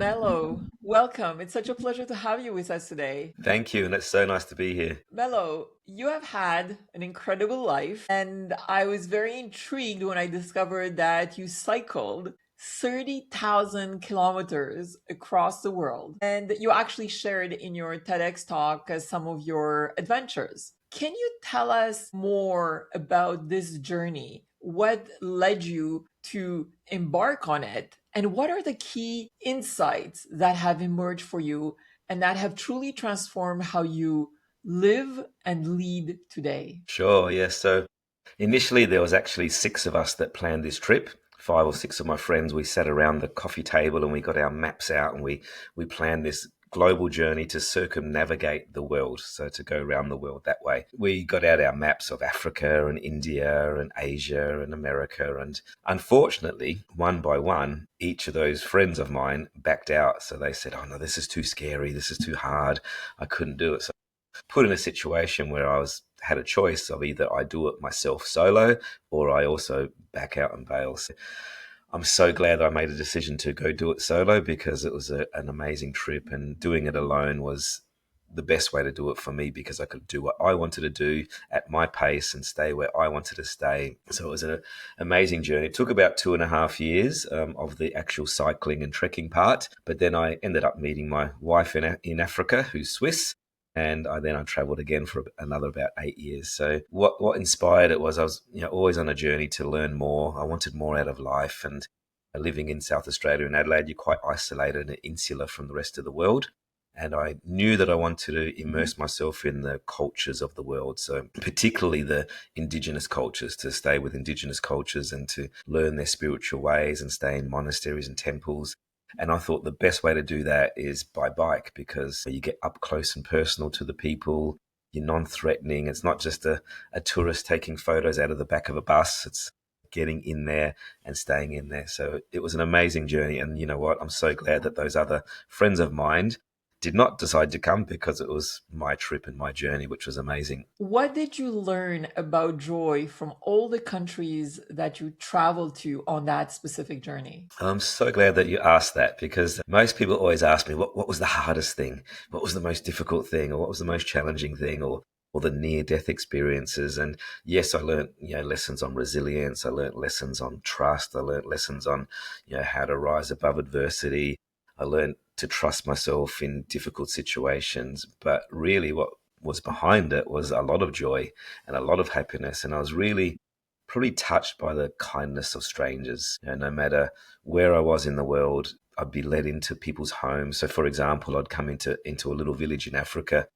Melo, welcome. It's such a pleasure to have you with us today. Thank you, and it's so nice to be here. Melo, you have had an incredible life, and I was very intrigued when I discovered that you cycled 30,000 kilometers across the world, and you actually shared in your TEDx talk some of your adventures. Can you tell us more about this journey? What led you to embark on it? And what are the key insights that have emerged for you and that have truly transformed how you live and lead today? Sure, yes. So initially, there was actually six of us that planned this trip. Five or six of my friends, we sat around the coffee table and we got our maps out and we planned this global journey to circumnavigate the world. So to go around the world that way. We got out our maps of Africa and India and Asia and America. And unfortunately, one by one, each of those friends of mine backed out. So they said, oh no, this is too scary. This is too hard. I couldn't do it. So put in a situation where I was had a choice of either I do it myself solo or I also back out and bail. So I'm so glad I made a decision to go do it solo because it was an amazing trip, and doing it alone was the best way to do it for me because I could do what I wanted to do at my pace and stay where I wanted to stay. So it was an amazing journey. It took about 2.5 years of the actual cycling and trekking part, but then I ended up meeting my wife in Africa, who's Swiss, and I travelled again for another about 8 years. So what inspired it was I was always on a journey to learn more. I wanted more out of life, and living in South Australia in Adelaide, you're quite isolated and insular from the rest of the world. And I knew that I wanted to immerse myself in the cultures of the world. So particularly the indigenous cultures, to stay with indigenous cultures and to learn their spiritual ways and stay in monasteries and temples. And I thought the best way to do that is by bike because you get up close and personal to the people. You're non-threatening. It's not just a tourist taking photos out of the back of a bus. It's getting in there and staying in there. So it was an amazing journey. And you know what? I'm so glad that those other friends of mine did not decide to come because it was my trip and my journey, which was amazing. What did you learn about joy from all the countries that you traveled to on that specific journey? I'm so glad that you asked that because most people always ask me, what was the hardest thing? What was the most difficult thing? Or what was the most challenging thing? Or the near-death experiences. And yes, I learned, lessons on resilience. I learned lessons on trust. I learned lessons on, how to rise above adversity. I learned to trust myself in difficult situations. But really what was behind it was a lot of joy and a lot of happiness. And I was really probably touched by the kindness of strangers. No matter where I was in the world, I'd be led into people's homes. So, for example, I'd come into a little village in Africa,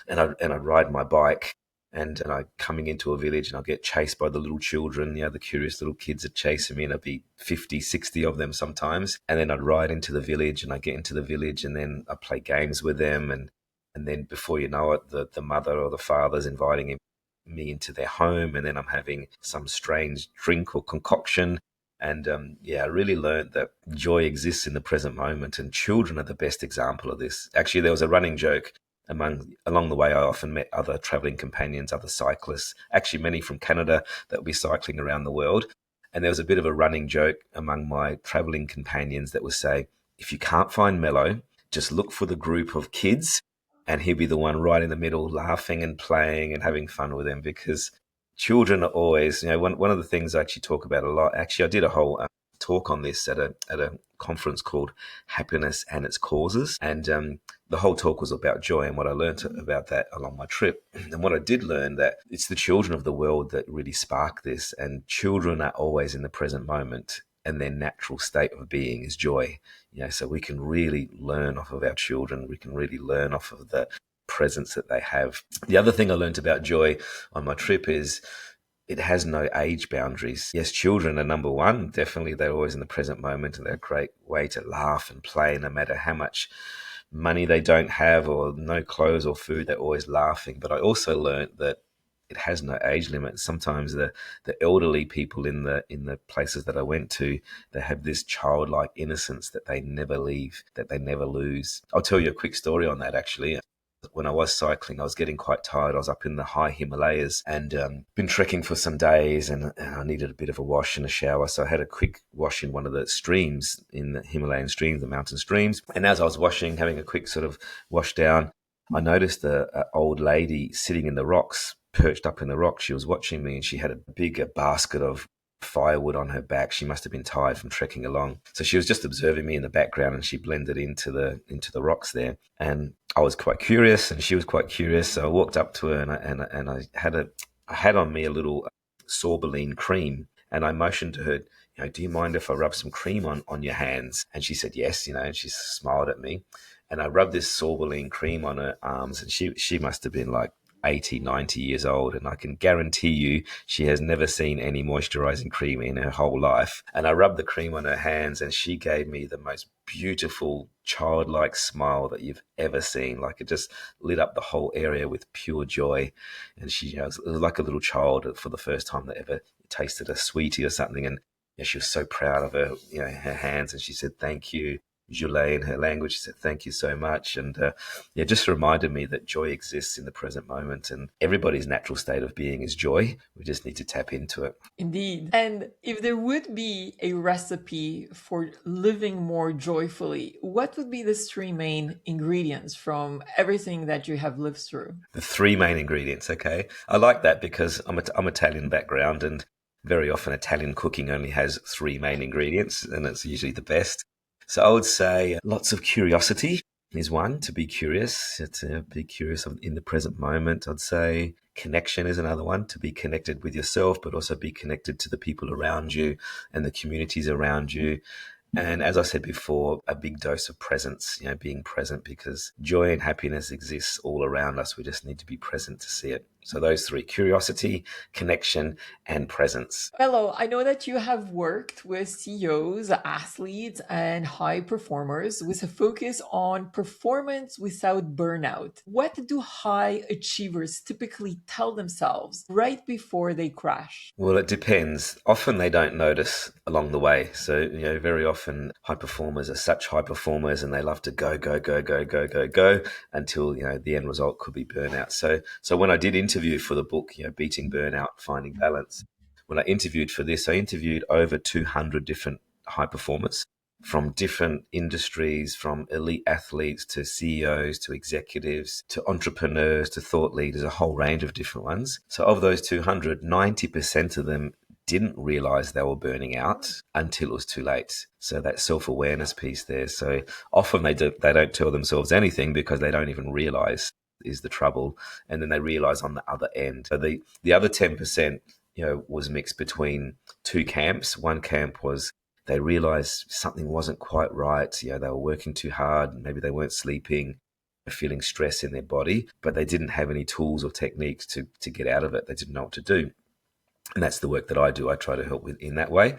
and I'd ride my bike, and I coming into a village, and I'd get chased by the little children. The curious little kids are chasing me, and I'd be 50, 60 of them sometimes. And then I'd ride into the village, and I get into the village, and then I play games with them, and then before you know it, the mother or the father's inviting me into their home, and then I'm having some strange drink or concoction. And I really learned that joy exists in the present moment, and children are the best example of this. Actually, there was a running joke along the way. I often met other traveling companions, other cyclists, actually many from Canada that would be cycling around the world. And there was a bit of a running joke among my traveling companions that would say, if you can't find Mello, just look for the group of kids and he'll be the one right in the middle laughing and playing and having fun with them, because children are always, one of the things I actually talk about a lot. Actually, I did a whole talk on this at a conference called Happiness and Its Causes. And the whole talk was about joy and what I learned about that along my trip. And what I did learn, that it's the children of the world that really spark this, and children are always in the present moment, and their natural state of being is joy. So we can really learn off of our children. We can really learn off of the presence that they have. The other thing I learned about joy on my trip is it has no age boundaries. Yes, children are number one. Definitely, they're always in the present moment, and they're a great way to laugh and play, no matter how much money they don't have or no clothes or food. They're always laughing. But I also learned that it has no age limit. Sometimes the elderly people in the places that I went to, they have this childlike innocence that they never leave, that they never lose. I'll tell you a quick story on that, actually. when I was cycling, I was getting quite tired. I was up in the high Himalayas and been trekking for some days, and I needed a bit of a wash and a shower. So I had a quick wash in one of the streams, in the Himalayan streams, the mountain streams. And as I was washing, having a quick sort of wash down, I noticed a old lady sitting in the rocks, perched up in the rocks. She was watching me, and she had a big basket of firewood on her back. She must have been tired from trekking along. So she was just observing me in the background, and she blended into the rocks there. And I was quite curious, and she was quite curious. So I walked up to her, and I had on me a little sorbeline cream, and I motioned to her, do you mind if I rub some cream on your hands? And she said yes, and she smiled at me. And I rubbed this sorbeline cream on her arms, and she must have been like 80, 90 years old, and I can guarantee you she has never seen any moisturizing cream in her whole life. And I rubbed the cream on her hands, and she gave me the most beautiful childlike smile that you've ever seen. Like, it just lit up the whole area with pure joy. And she, it was like a little child for the first time that ever tasted a sweetie or something. And she was so proud of her, her hands, and she said, "Thank you, Julie," in her language. She said, "Thank you so much." And just reminded me that joy exists in the present moment, and everybody's natural state of being is joy. We just need to tap into it. Indeed. And if there would be a recipe for living more joyfully, what would be the three main ingredients from everything that you have lived through? The three main ingredients. Okay. I like that because I'm Italian background, and very often Italian cooking only has three main ingredients, and it's usually the best. So I would say lots of curiosity is one, to be curious, to be curious in the present moment. I'd say connection is another one, to be connected with yourself, but also be connected to the people around you and the communities around you. And as I said before, a big dose of presence, being present, because joy and happiness exists all around us. We just need to be present to see it. So those three: curiosity, connection, and presence. Melo, I know that you have worked with CEOs, athletes, and high performers with a focus on performance without burnout. What do high achievers typically tell themselves right before they crash? Well, it depends. Often they don't notice along the way. So, very often high performers are such high performers, and they love to go, go, go, go, go, go, go until, the end result could be burnout. So when I did interview for the book, Beating Burnout, Finding Balance, when I interviewed for this, I interviewed over 200 different high performers from different industries, from elite athletes to CEOs to executives to entrepreneurs to thought leaders, a whole range of different ones. So of those 200, 90% of them didn't realize they were burning out until it was too late. So that self-awareness piece there. So often they don't tell themselves anything because they don't even realize is the trouble. And then they realize on the other end. So the other 10%, was mixed between two camps. One camp was they realized something wasn't quite right. They were working too hard. Maybe they weren't sleeping, feeling stress in their body, but they didn't have any tools or techniques to get out of it. They didn't know what to do. And that's the work that I do. I try to help with in that way.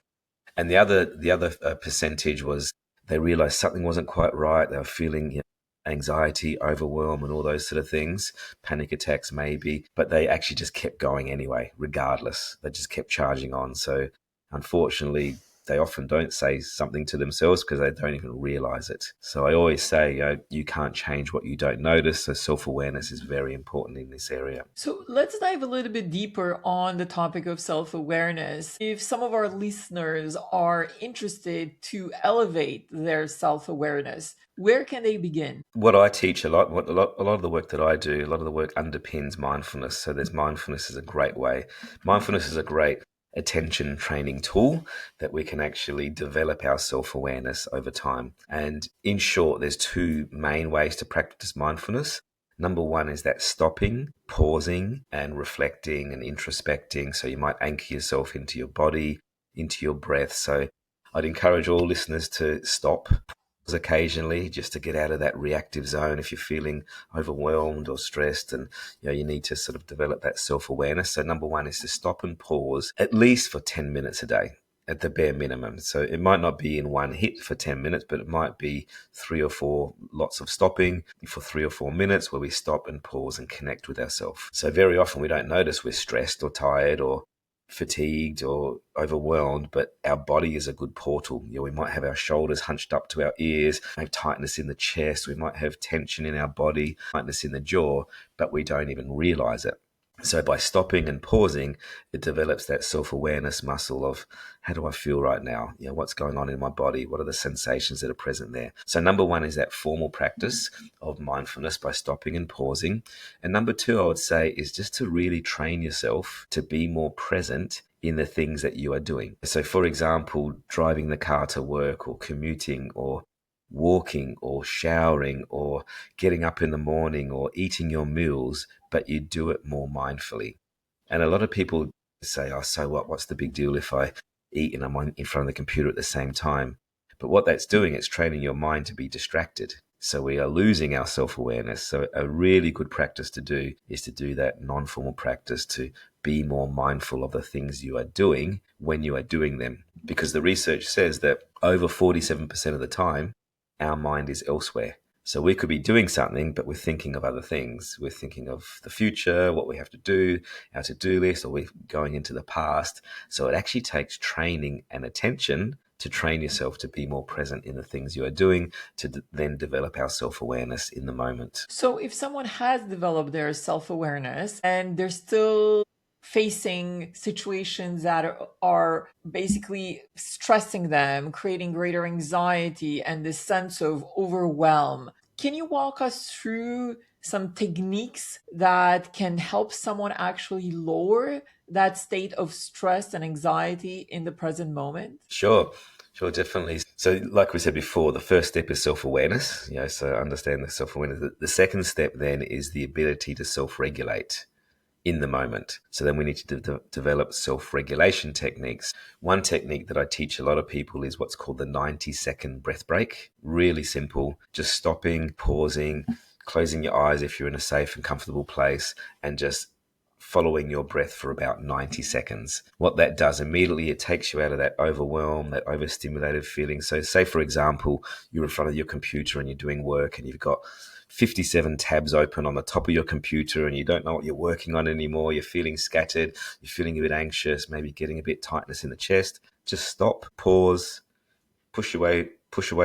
And the other percentage was they realized something wasn't quite right. They were feeling anxiety, overwhelm, and all those sort of things, panic attacks maybe, but they actually just kept going anyway, regardless. They just kept charging on. So unfortunately, they often don't say something to themselves because they don't even realize it. So I always say, you can't change what you don't notice. So self-awareness is very important in this area. So let's dive a little bit deeper on the topic of self awareness. If some of our listeners are interested to elevate their self awareness, where can they begin? What I teach a lot of the work that I do, a lot of the work underpins mindfulness. So there's mindfulness is a great way. Mindfulness is a great attention training tool that we can actually develop our self-awareness over time. And in short, there's two main ways to practice mindfulness. Number one is that stopping, pausing, and reflecting and introspecting. So you might anchor yourself into your body, into your breath. So I'd encourage all listeners to stop occasionally, just to get out of that reactive zone if you're feeling overwhelmed or stressed, and you need to sort of develop that self-awareness. So number one is to stop and pause at least for 10 minutes a day at the bare minimum. So it might not be in one hit for 10 minutes, but it might be 3 or 4 lots of stopping for 3 or 4 minutes where we stop and pause and connect with ourselves. So very often we don't notice we're stressed or tired or fatigued or overwhelmed, but our body is a good portal. We might have our shoulders hunched up to our ears, have tightness in the chest, we might have tension in our body, tightness in the jaw, but we don't even realize it. So by stopping and pausing, it develops that self-awareness muscle of how do I feel right now? What's going on in my body? What are the sensations that are present there? So number one is that formal practice of mindfulness by stopping and pausing. And number two, I would say, is just to really train yourself to be more present in the things that you are doing. So for example, driving the car to work or commuting or walking or showering or getting up in the morning or eating your meals, but you do it more mindfully. And a lot of people say, oh, so what? What's the big deal if I eat and I'm in front of the computer at the same time? But what that's doing, it's training your mind to be distracted. So we are losing our self-awareness. So a really good practice to do is to do that non-formal practice to be more mindful of the things you are doing when you are doing them. Because the research says that over 47% of the time, our mind is elsewhere. So we could be doing something, but we're thinking of other things. We're thinking of the future, what we have to do, our to-do list, or we're going into the past. So it actually takes training and attention to train yourself to be more present in the things you are doing, to then develop our self-awareness in the moment. So if someone has developed their self-awareness and they're still facing situations that are basically stressing them, creating greater anxiety and this sense of overwhelm, can you walk us through some techniques that can help someone actually lower that state of stress and anxiety in the present moment? Sure. Sure, definitely. So, like we said before, the first step is self-awareness. So understand the self-awareness. The second step then is the ability to self-regulate in the moment. So then we need to develop self-regulation techniques. One technique that I teach a lot of people is what's called the 90-second breath break. Really simple, just stopping, pausing, closing your eyes if you're in a safe and comfortable place, and just following your breath for about 90 seconds. What that does immediately, it takes you out of that overwhelm, that overstimulated feeling. So say, for example, you're in front of your computer and you're doing work and you've got 57 tabs open on the top of your computer and you don't know what you're working on anymore. You're feeling scattered. You're feeling a bit anxious, maybe getting a bit tightness in the chest. Just stop, pause, push away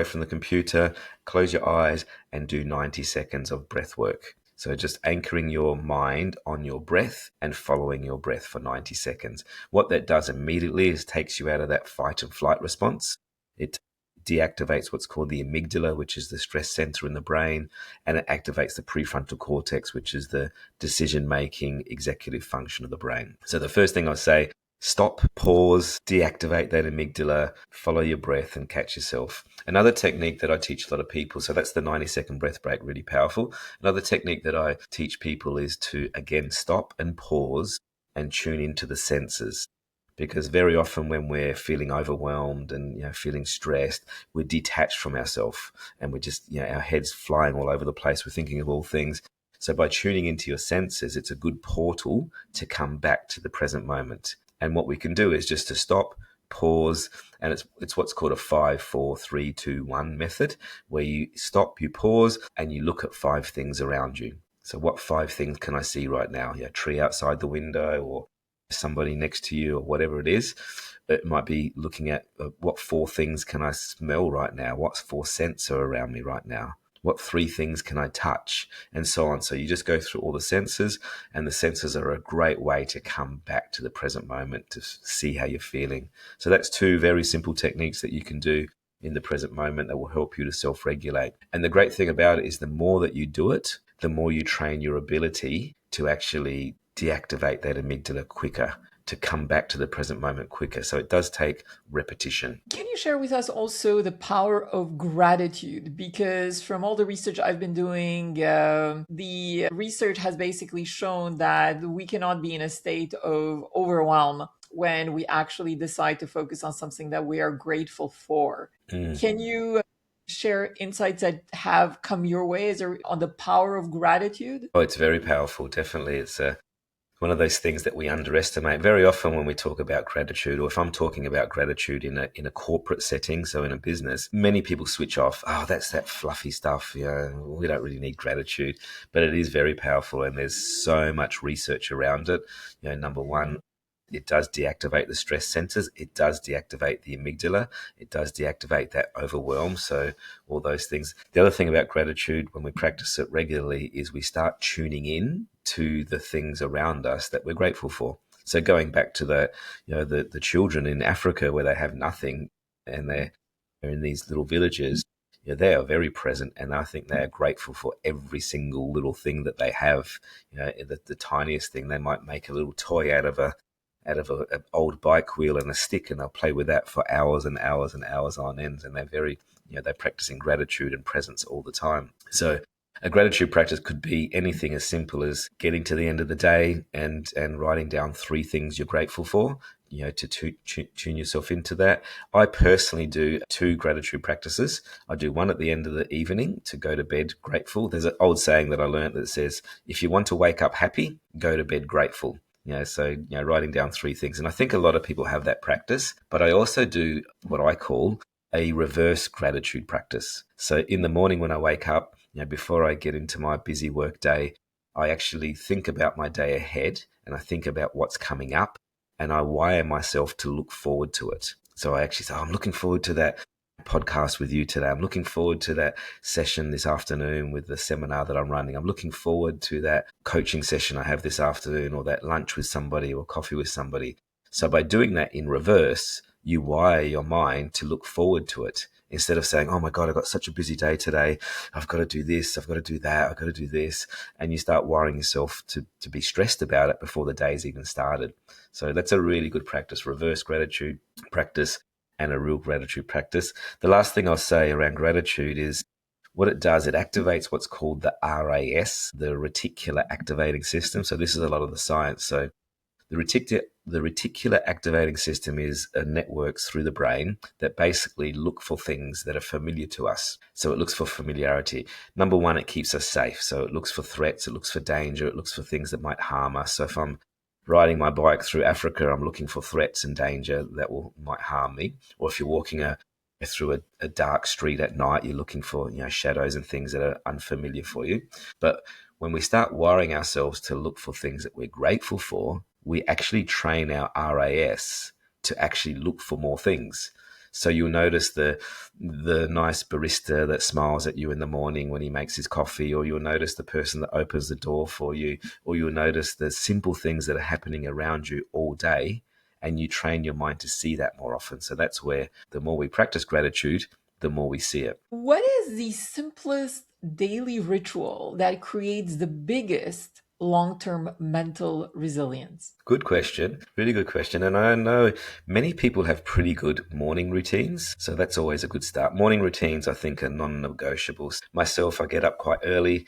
from the computer, close your eyes and do 90 seconds of breath work. So just anchoring your mind on your breath and following your breath for 90 seconds. What that does immediately is takes you out of that fight and flight response. It deactivates what's called the amygdala, which is the stress center in the brain, and it activates the prefrontal cortex, which is the decision-making executive function of the brain. So the first thing I say, stop, pause, deactivate that amygdala, follow your breath and catch yourself. Another technique that I teach a lot of people, so that's the 90-second breath break, really powerful. Another technique that I teach people is to, again, stop and pause and tune into the senses. Because very often when we're feeling overwhelmed and feeling stressed, we're detached from ourselves and we're just our heads flying all over the place. We're thinking of all things. So by tuning into your senses, it's a good portal to come back to the present moment. And what we can do is just to stop, pause, and it's what's called a 5, 4, 3, 2, 1 method, where you stop, you pause, and you look at 5 things around you. So what 5 things can I see right now? A tree outside the window, or somebody next to you, or whatever it is. It might be looking at what 4 things can I smell right now? What 4 scents are around me right now? What 3 things can I touch? And so on. So you just go through all the senses, and the senses are a great way to come back to the present moment to see how you're feeling. So that's 2 very simple techniques that you can do in the present moment that will help you to self-regulate. And the great thing about it is the more that you do it, the more you train your ability to actually deactivate that amygdala quicker, to come back to the present moment quicker. So it does take repetition. Can you share with us also the power of gratitude? Because from all the research I've been doing, the research has basically shown that we cannot be in a state of overwhelm when we actually decide to focus on something that we are grateful for. Can you share insights that have come your way on the power of gratitude? Oh, it's very powerful. Definitely. It's one of those things that we underestimate very often when we talk about gratitude, or if I'm talking about gratitude in a corporate setting, so in a business, many people switch off. Oh, that's that fluffy stuff. We don't really need gratitude, but it is very powerful, and there's so much research around it. Number one, It does deactivate the stress centers. It does deactivate the amygdala. It does deactivate that overwhelm. So all those things. The other thing about gratitude when we practice it regularly is we start tuning in to the things around us that we're grateful for. So going back to the children in Africa where they have nothing and they're in these little villages, they are very present, and I think they are grateful for every single little thing that they have. The tiniest thing, they might make a little toy out of an old bike wheel and a stick, and they'll play with that for hours and hours and hours on end. And they're practicing gratitude and presence all the time. So a gratitude practice could be anything as simple as getting to the end of the day and writing down 3 things you're grateful for, to tune yourself into that. I personally do 2 gratitude practices. I do one at the end of the evening to go to bed grateful. There's an old saying that I learned that says, if you want to wake up happy, go to bed grateful. So writing down 3 things. And I think a lot of people have that practice, but I also do what I call a reverse gratitude practice. So in the morning when I wake up, before I get into my busy work day, I actually think about my day ahead and I think about what's coming up and I wire myself to look forward to it. So I actually say, I'm looking forward to that podcast with you today. I'm looking forward to that session this afternoon with the seminar that I'm running. I'm looking forward to that coaching session I have this afternoon, or that lunch with somebody or coffee with somebody. So by doing that in reverse, you wire your mind to look forward to it instead of saying, oh my God, I've got such a busy day today. I've got to do this. I've got to do that. I've got to do this. And you start wiring yourself to be stressed about it before the day's even started. So that's a really good practice, reverse gratitude practice and a real gratitude practice. The last thing I'll say around gratitude is what it does, it activates what's called the RAS, the reticular activating system. So this is a lot of the science. So the reticular activating system is networks through the brain that basically look for things that are familiar to us. So it looks for familiarity. Number one, it keeps us safe. So it looks for threats, it looks for danger, it looks for things that might harm us. So if I'm riding my bike through Africa, I'm looking for threats and danger that might harm me. Or if you're walking through a dark street at night, you're looking for shadows and things that are unfamiliar for you. But when we start wiring ourselves to look for things that we're grateful for, we actually train our RAS to actually look for more things. So you'll notice the nice barista that smiles at you in the morning when he makes his coffee, or you'll notice the person that opens the door for you, or you'll notice the simple things that are happening around you all day, and you train your mind to see that more often. So that's where the more we practice gratitude, the more we see it. What is the simplest daily ritual that creates the biggest long term mental resilience? Good question. Really good question. And I know many people have pretty good morning routines. So that's always a good start. Morning routines, I think, are non-negotiables. Myself, I get up quite early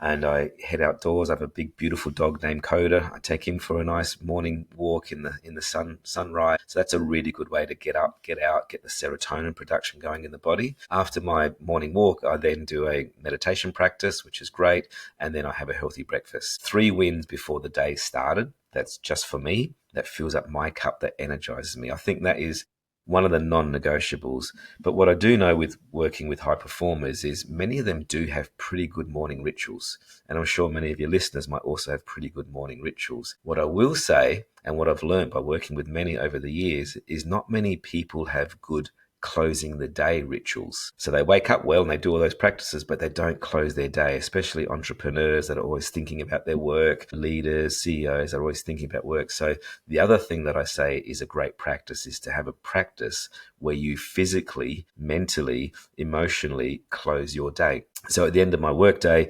and I head outdoors. I have a big, beautiful dog named Coda. I take him for a nice morning walk in the sunrise. So that's a really good way to get up, get out, get the serotonin production going in the body. After my morning walk, I then do a meditation practice, which is great. And then I have a healthy breakfast. 3 wins before the day started. That's just for me. That fills up my cup, that energizes me. I think that is one of the non-negotiables. But what I do know with working with high performers is many of them do have pretty good morning rituals. And I'm sure many of your listeners might also have pretty good morning rituals. What I will say, and what I've learned by working with many over the years, is not many people have good closing the day rituals. So they wake up well and they do all those practices, but they don't close their day, especially entrepreneurs that are always thinking about their work, leaders, CEOs are always thinking about work. So the other thing that I say is a great practice is to have a practice where you physically, mentally, emotionally close your day. So at the end of my workday,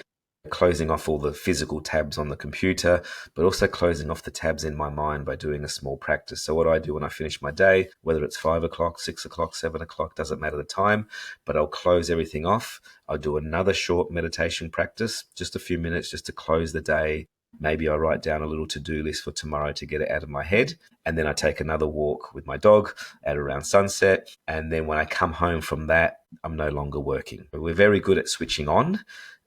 closing off all the physical tabs on the computer, but also closing off the tabs in my mind by doing a small practice. So what I do when I finish my day, whether it's 5 o'clock, 6 o'clock, 7 o'clock, doesn't matter the time, but I'll close everything off. I'll do another short meditation practice, just a few minutes just to close the day. Maybe I write down a little to-do list for tomorrow to get it out of my head. And then I take another walk with my dog at around sunset. And then when I come home from that, I'm no longer working. We're very good at switching on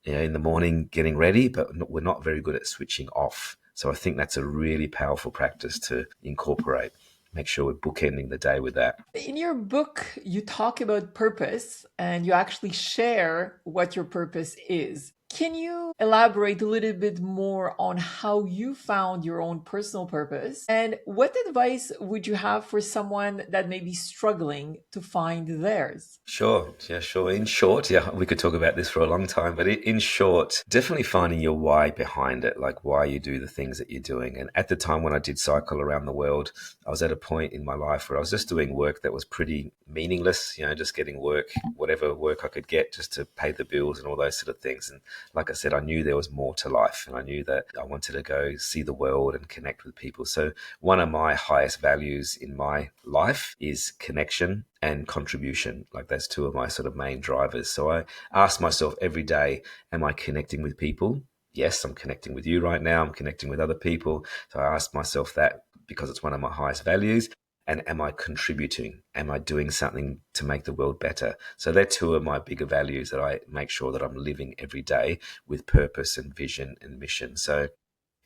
in the morning, getting ready, but we're not very good at switching off. So I think that's a really powerful practice to incorporate. Make sure we're bookending the day with that. In your book, you talk about purpose and you actually share what your purpose is. Can you elaborate a little bit more on how you found your own personal purpose? And what advice would you have for someone that may be struggling to find theirs? Sure, yeah, sure. In short, yeah, we could talk about this for a long time, but in short, definitely finding your why behind it, like why you do the things that you're doing. And at the time when I did cycle around the world, I was at a point in my life where I was just doing work that was pretty meaningless, just getting work, whatever work I could get just to pay the bills and all those sort of things. And like I said, I knew there was more to life, and I knew that I wanted to go see the world and connect with people. So one of my highest values in my life is connection and contribution. Like that's two of my sort of main drivers. So I ask myself every day, am I connecting with people? Yes, I'm connecting with you right now. I'm connecting with other people. So I ask myself that because it's one of my highest values. And am I contributing? Am I doing something to make the world better? So they're two of my bigger values that I make sure that I'm living every day with purpose and vision and mission. So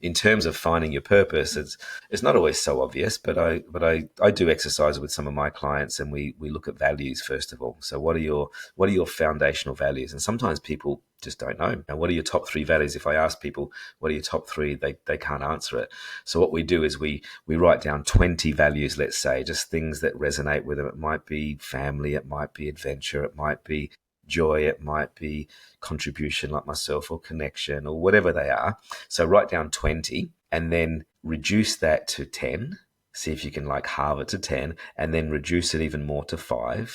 in terms of finding your purpose, it's not always so obvious, but I do exercise with some of my clients, and we look at values first of all. So what are your foundational values? And sometimes people just don't know. Now, what are your top three values? If I ask people what are your top three, they can't answer it. So what we do is we write down 20 values, let's say, just things that resonate with them. It might be family, it might be adventure, it might be joy, it might be contribution like myself, or connection, or whatever they are. So write down 20 and then reduce that to 10. See if you can like halve it to 10, and then reduce it even more to 5,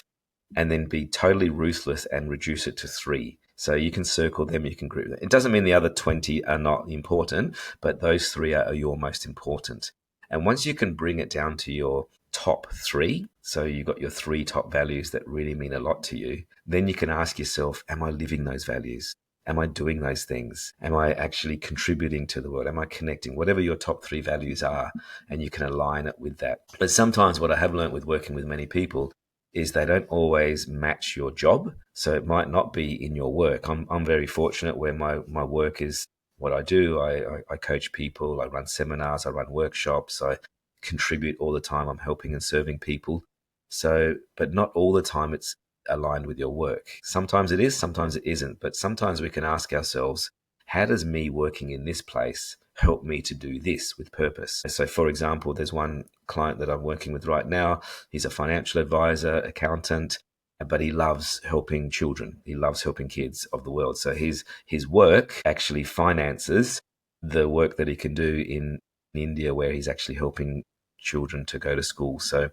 and then be totally ruthless and reduce it to 3. So you can circle them, you can group them. It doesn't mean the other 20 are not important, but those 3 are your most important. And once you can bring it down to your top 3, so you've got your 3 top values that really mean a lot to you, then you can ask yourself, am I living those values? Am I doing those things? Am I actually contributing to the world? Am I connecting? Whatever your top 3 values are, and you can align it with that. But sometimes what I have learned with working with many people is they don't always match your job. So it might not be in your work. I'm very fortunate where my work is what I do. I coach people, I run seminars, I run workshops, I contribute all the time. I'm helping and serving people. So, but not all the time it's aligned with your work. Sometimes it is, sometimes it isn't. But sometimes we can ask ourselves, how does me working in this place help me to do this with purpose? So, for example, there's one client that I'm working with right now. He's a financial advisor, accountant, but he loves helping children. He loves helping kids of the world. So his work actually finances the work that he can do in India, where he's actually helping children to go to school. So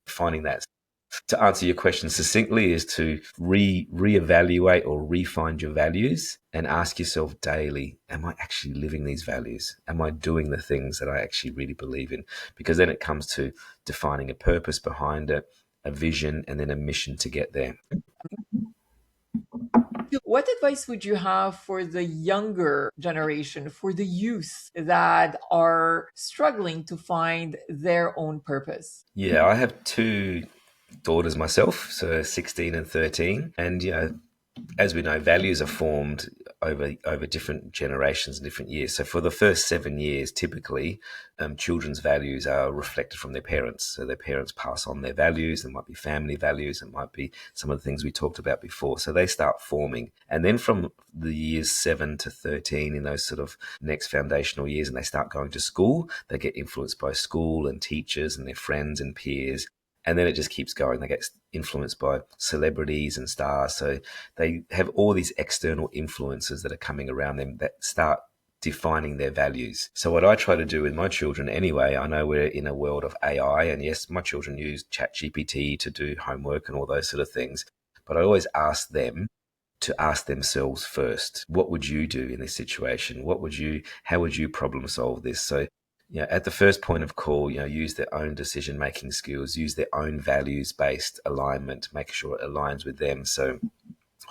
finding that, to answer your question succinctly, is to reevaluate or refine your values and ask yourself daily, am I actually living these values? Am I doing the things that I actually really believe in? Because then it comes to defining a purpose behind it, a vision, and then a mission to get there. What advice would you have for the younger generation, for the youth that are struggling to find their own purpose? Yeah, I have two daughters myself, so 16 and 13. And, as we know, values are formed over different generations and different years. So for the first 7 years, typically, children's values are reflected from their parents. So their parents pass on their values. There might be family values. It might be some of the things we talked about before. So they start forming. And then from the years 7 to 13, in those sort of next foundational years, and they start going to school, they get influenced by school and teachers and their friends and peers. And then it just keeps going. They get influenced by celebrities and stars. So they have all these external influences that are coming around them that start defining their values. So what I try to do with my children anyway, I know we're in a world of AI, and yes, my children use ChatGPT to do homework and all those sort of things. But I always ask them to ask themselves first, what would you do in this situation? How would you problem solve this? So, at the first point of call, use their own decision making skills, use their own values based alignment, make sure it aligns with them. So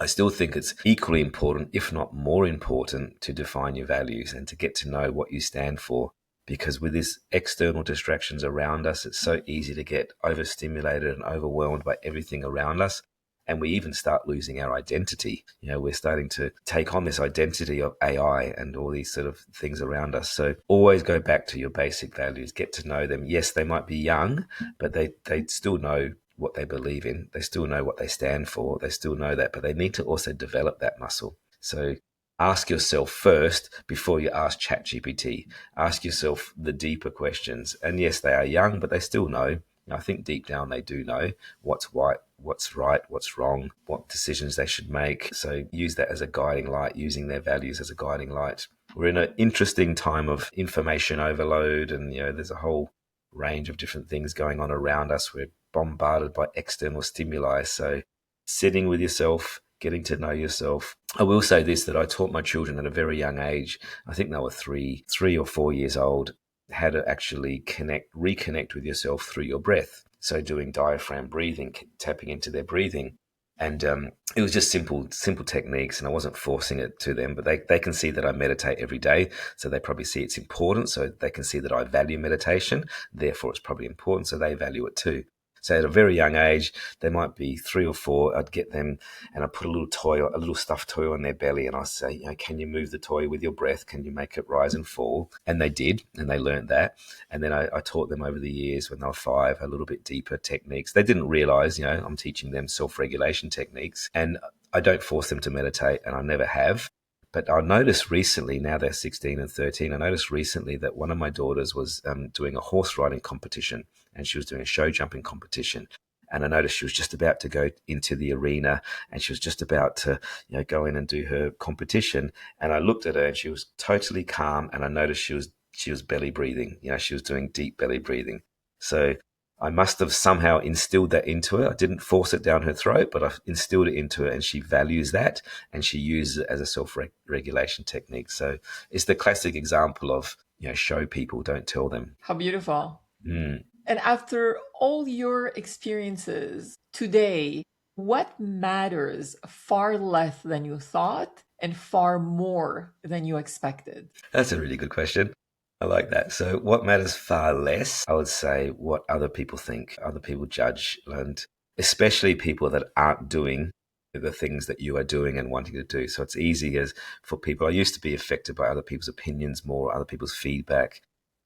I still think it's equally important, if not more important, to define your values and to get to know what you stand for. Because with these external distractions around us, it's so easy to get overstimulated and overwhelmed by everything around us. And we even start losing our identity. We're starting to take on this identity of AI and all these sort of things around us. So always go back to your basic values, get to know them. Yes, they might be young, but they still know what they believe in. They still know what they stand for. They still know that, but they need to also develop that muscle. So ask yourself first before you ask ChatGPT. Ask yourself the deeper questions. And yes, they are young, but they still know. I think deep down they do know what's right, what's wrong, what decisions they should make. So use that as a guiding light, using their values as a guiding light. We're in an interesting time of information overload, and there's a whole range of different things going on around us. We're bombarded by external stimuli. So sitting with yourself, getting to know yourself. I will say this, that I taught my children at a very young age. I think they were 3 or 4 years old, how to actually reconnect with yourself through your breath. So doing diaphragm breathing, tapping into their breathing. And it was just simple techniques, and I wasn't forcing it to them, but they can see that I meditate every day. So they probably see it's important. So they can see that I value meditation. Therefore, it's probably important. So they value it too. So at a very young age, they might be 3 or 4. I'd get them and I'd put a little stuffed toy on their belly, and I'd say, can you move the toy with your breath? Can you make it rise and fall? And they did, and they learned that. And then I taught them over the years, when they were 5, a little bit deeper techniques. They didn't realize, I'm teaching them self-regulation techniques, and I don't force them to meditate, and I never have. But I noticed recently, now they're 16 and 13, I noticed recently that one of my daughters was doing a horse riding competition, and she was doing a show jumping competition. And I noticed she was just about to go into the arena, and she was just about to, go in and do her competition. And I looked at her, and she was totally calm. And I noticed she was belly breathing. She was doing deep belly breathing. So I must have somehow instilled that into her. I didn't force it down her throat, but I instilled it into her, and she values that, and she uses it as a self-regulation technique. So it's the classic example of, show people, don't tell them. How beautiful. Mm. And after all your experiences today, what matters far less than you thought and far more than you expected? That's a really good question. I like that. So what matters far less, I would say, what other people think, other people judge, and especially people that aren't doing the things that you are doing and wanting to do. So it's easy as for people. I used to be affected by other people's opinions more, other people's feedback,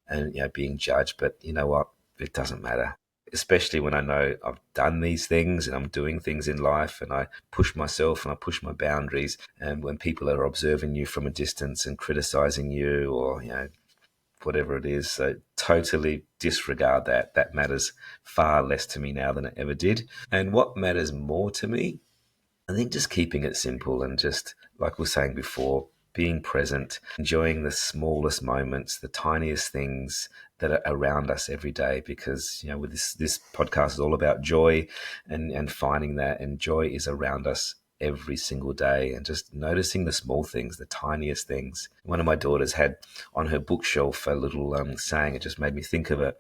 and being judged. But you know what? It doesn't matter. Especially when I know I've done these things and I'm doing things in life, and I push myself and I push my boundaries. And when people are observing you from a distance and criticizing you, or whatever it is, so totally disregard that. That matters far less to me now than it ever did. And what matters more to me, I think just keeping it simple, and just like we were saying before, being present, enjoying the smallest moments, the tiniest things that are around us every day. Because with this podcast is all about joy, and finding that, and joy is around us every single day, and just noticing the small things, the tiniest things. One of my daughters had on her bookshelf a little saying. It just made me think of it.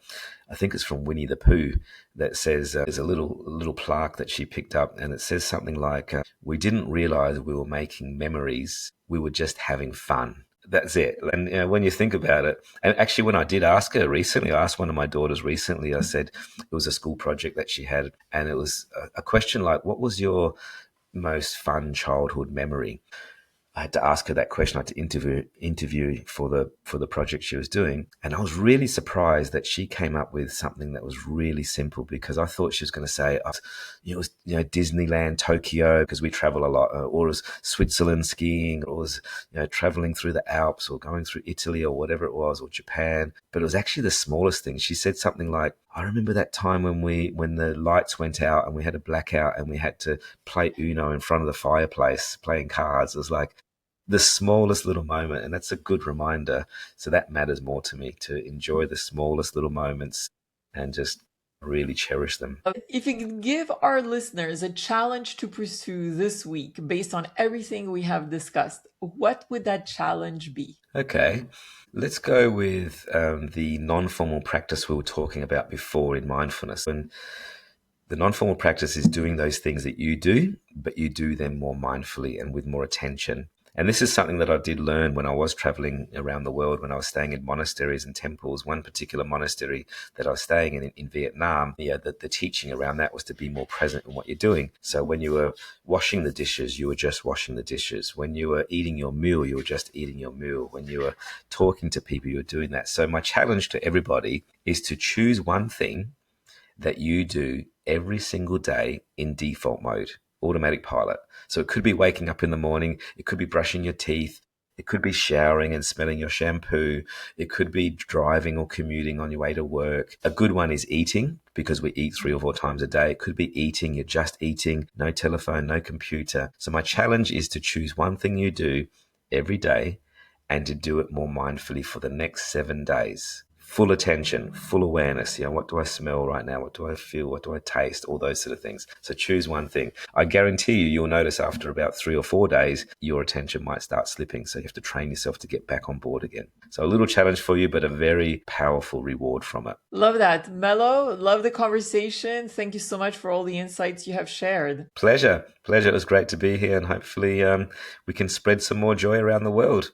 I think it's from Winnie the Pooh, that says, there's a little plaque that she picked up, and it says something like, we didn't realize we were making memories, we were just having fun. That's it. And when you think about it, and actually when I did ask her recently, I asked one of my daughters recently, I said, it was a school project that she had, and it was a question like, what was your most fun childhood memory? I had to ask her that question. I had to interview for the project she was doing, and I was really surprised that she came up with something that was really simple, because I thought she was going to say, it was Disneyland, Tokyo, because we travel a lot, or it was Switzerland skiing, or it was traveling through the Alps, or going through Italy, or whatever it was, or Japan. But it was actually the smallest thing. She said something like, I remember that time when the lights went out and we had a blackout and we had to play Uno in front of the fireplace, playing cards. It was like the smallest little moment, and that's a good reminder. So that matters more to me, to enjoy the smallest little moments and just really cherish them. If you could give our listeners a challenge to pursue this week based on everything we have discussed, what would that challenge be? Okay, let's go with the non-formal practice we were talking about before in mindfulness. When the non-formal practice is doing those things that you do, but you do them more mindfully and with more attention. And this is something that I did learn when I was traveling around the world, when I was staying in monasteries and temples. One particular monastery that I was staying in Vietnam, the teaching around that was to be more present in what you're doing. So when you were washing the dishes, you were just washing the dishes. When you were eating your meal, you were just eating your meal. When you were talking to people, you were doing that. So my challenge to everybody is to choose one thing that you do every single day in default mode. automatic pilot. So it could be waking up in the morning, it could be brushing your teeth, it could be showering and smelling your shampoo. It could be driving or commuting on your way to work. A good one is eating, because we eat 3 or 4 times a day. It could be eating, you're just eating, no telephone, no computer. So my challenge is to choose one thing you do every day and to do it more mindfully for the next 7 days. Full attention, full awareness. What do I smell right now? What do I feel? What do I taste? All those sort of things. So choose one thing. I guarantee you'll notice after about 3 or 4 days, your attention might start slipping. So you have to train yourself to get back on board again. So a little challenge for you, but a very powerful reward from it. Love that. Melo, love the conversation. Thank you so much for all the insights you have shared. Pleasure. It was great to be here, and hopefully we can spread some more joy around the world.